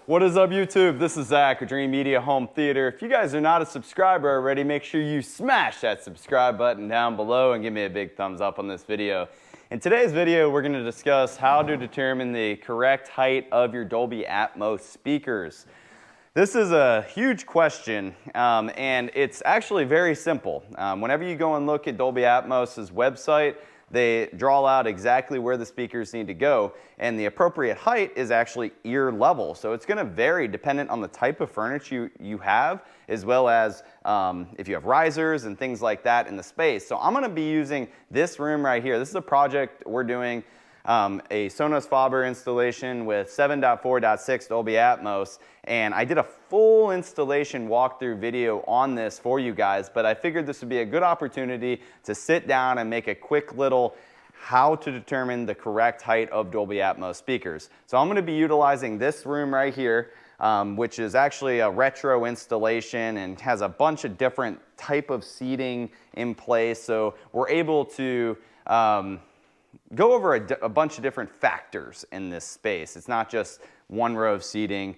What is up, YouTube? This is Zach with Dreamedia Home Theater. If you guys are not a subscriber already, make sure you smash that subscribe button down below and give me a big thumbs up on this video. In today's video, we're going to discuss how to determine the correct height of your Dolby Atmos speakers. This is a huge question, and it's actually very simple. Whenever you go and look at Dolby Atmos's website, they draw out exactly where the speakers need to go, and the appropriate height is actually ear level. So it's going to vary dependent on the type of furniture you have, as well as if you have risers and things like that in the space. So I'm going to be using this room right here. This is a project we're doing, a Sonos Faber installation with 7.4.6 Dolby Atmos, and I did a full installation walkthrough video on this for you guys, but I figured this would be a good opportunity to sit down and make a quick little how to determine the correct height of Dolby Atmos speakers. So I'm going to be utilizing this room right here, which is actually a retro installation and has a bunch of different type of seating in place, so we're able to go over a bunch of different factors in this space. It's not just one row of seating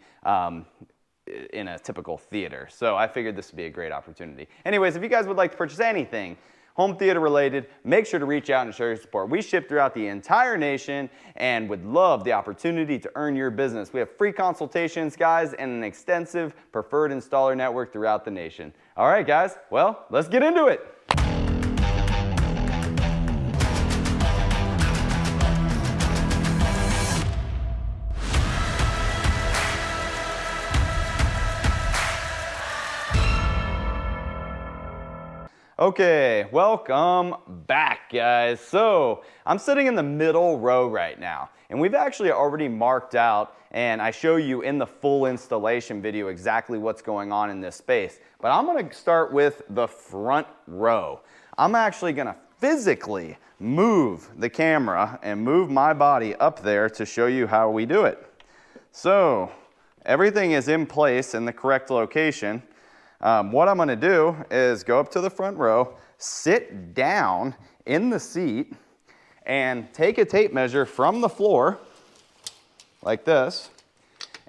in a typical theater. So I figured this would be a great opportunity. Anyways, if you guys would like to purchase anything home theater related, make sure to reach out and show your support. We ship throughout the entire nation and would love the opportunity to earn your business. We have free consultations, guys, and an extensive preferred installer network throughout the nation. All right, guys, well, let's get into it. Okay, welcome back, guys. So I'm sitting in the middle row right now, and we've actually already marked out, and I show you in the full installation video exactly what's going on in this space. But I'm going to start with the front row. I'm actually going to physically move the camera and move my body up there to show you how we do it. So everything is in place in the correct location. What I'm going to do is go up to the front row, sit down in the seat, and take a tape measure from the floor, like this.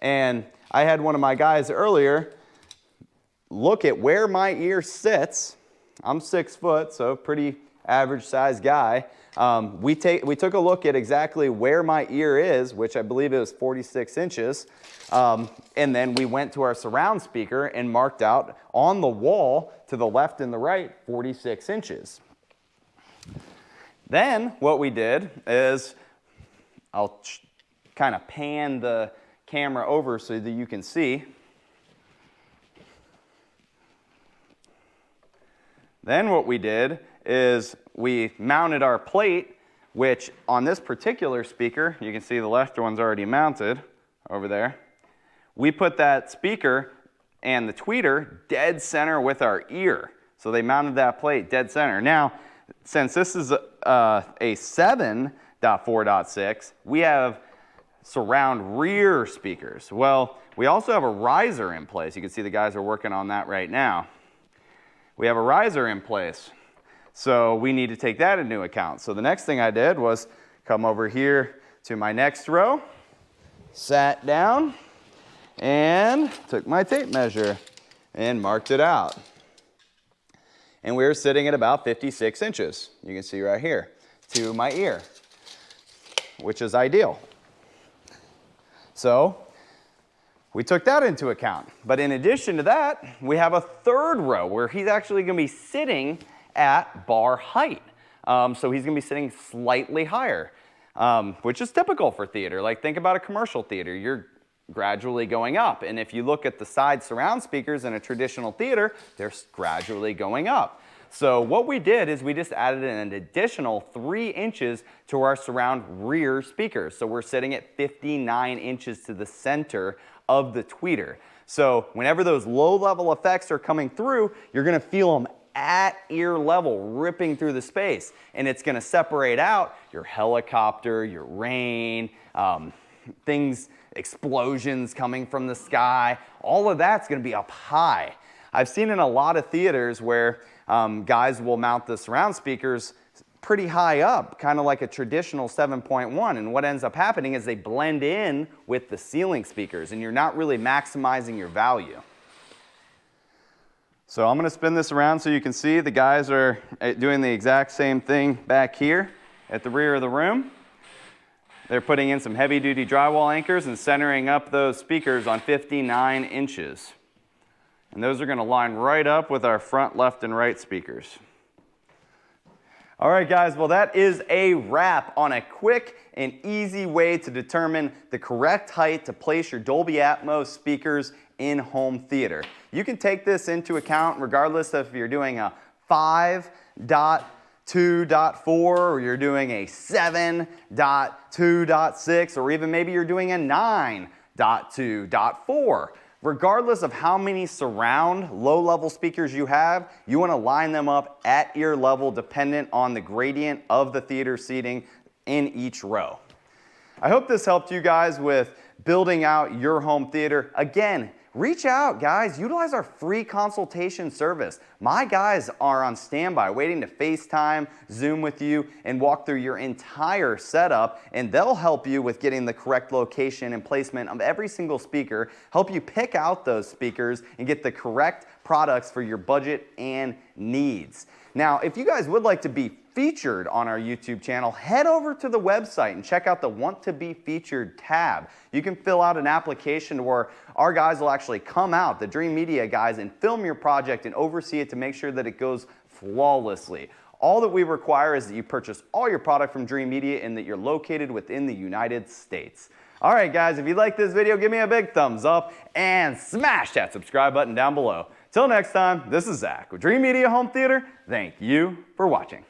And I had one of my guys earlier look at where my ear sits. I'm 6 foot, so pretty average sized guy. We took a look at exactly where my ear is, which I believe it was 46 inches. And then we went to our surround speaker and marked out on the wall to the left and the right 46 inches. Then what we did is, I'll kind of pan the camera over so that you can see. Then what we did is we mounted our plate, which on this particular speaker, you can see the left one's already mounted over there. We put that speaker and the tweeter dead center with our ear. So they mounted that plate dead center. Now, since this is a 7.4.6, we have surround rear speakers. Well, we also have a riser in place. You can see the guys are working on that right now. We have a riser in place. So we need to take that into account. So the next thing I did was come over here to my next row, sat down, and took my tape measure and marked it out. And we were sitting at about 56 inches, you can see right here, to my ear, which is ideal. So we took that into account. But in addition to that, we have a third row where he's actually going to be sitting at bar height. So he's going to be sitting slightly higher, which is typical for theater. Like, think about a commercial theater. You're gradually going up. And if you look at the side surround speakers in a traditional theater, they're gradually going up. So what we did is we just added an additional 3 inches to our surround rear speakers. So we're sitting at 59 inches to the center of the tweeter. So whenever those low-level effects are coming through, you're going to feel them at ear level, ripping through the space. And it's going to separate out your helicopter, your rain, things, explosions coming from the sky. All of that's going to be up high. I've seen in a lot of theaters where guys will mount the surround speakers pretty high up, kind of like a traditional 7.1, and what ends up happening is they blend in with the ceiling speakers, and you're not really maximizing your value. So I'm going to spin this around so you can see the guys are doing the exact same thing back here at the rear of the room. They're putting in some heavy-duty drywall anchors and centering up those speakers on 59 inches. And those are going to line right up with our front, left, and right speakers. All right, guys, well, that is a wrap on a quick and easy way to determine the correct height to place your Dolby Atmos speakers in home theater. You can take this into account regardless of if you're doing a 5.2.4 or you're doing a 7.2.6 or even maybe you're doing a 9.2.4. Regardless of how many surround low-level speakers you have, you want to line them up at ear level dependent on the gradient of the theater seating in each row. I hope this helped you guys with building out your home theater. Again, reach out, guys. Utilize our free consultation service. My guys are on standby waiting to FaceTime, Zoom with you, and walk through your entire setup, and they'll help you with getting the correct location and placement of every single speaker, help you pick out those speakers, and get the correct products for your budget and needs. Now, if you guys would like to be featured on our YouTube channel, head over to the website and check out the Want to Be Featured tab. You can fill out an application where our guys will actually come out, the Dreamedia guys, and film your project and oversee it to make sure that it goes flawlessly. All that we require is that you purchase all your product from Dreamedia and that you're located within the United States. All right, guys, if you like this video, give me a big thumbs up and smash that subscribe button down below. Till next time, this is Zach with Dreamedia Home Theater. Thank you for watching.